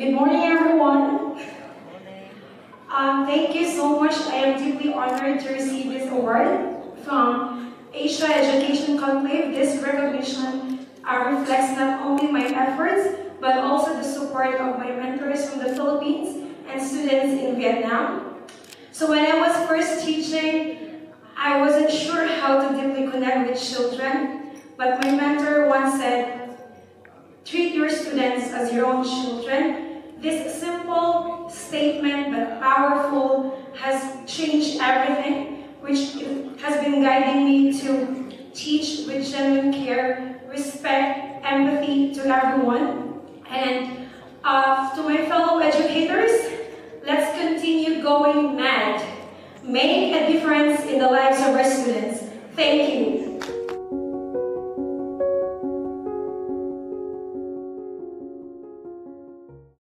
Good morning, everyone. Thank you so much. I am deeply honored to receive this award from Asia Education Conclave. This recognition reflects not only my efforts, but also the support of my mentors from the Philippines and students in Vietnam. So when I was first teaching, I wasn't sure how to deeply connect with children, but my mentor once said, treat your students as your own children. This simple statement but powerful has changed everything, which has been guiding me to teach with genuine care, respect, empathy to everyone. And to my fellow educators, let's continue going mad. Make a difference in the lives of our students. Thank you.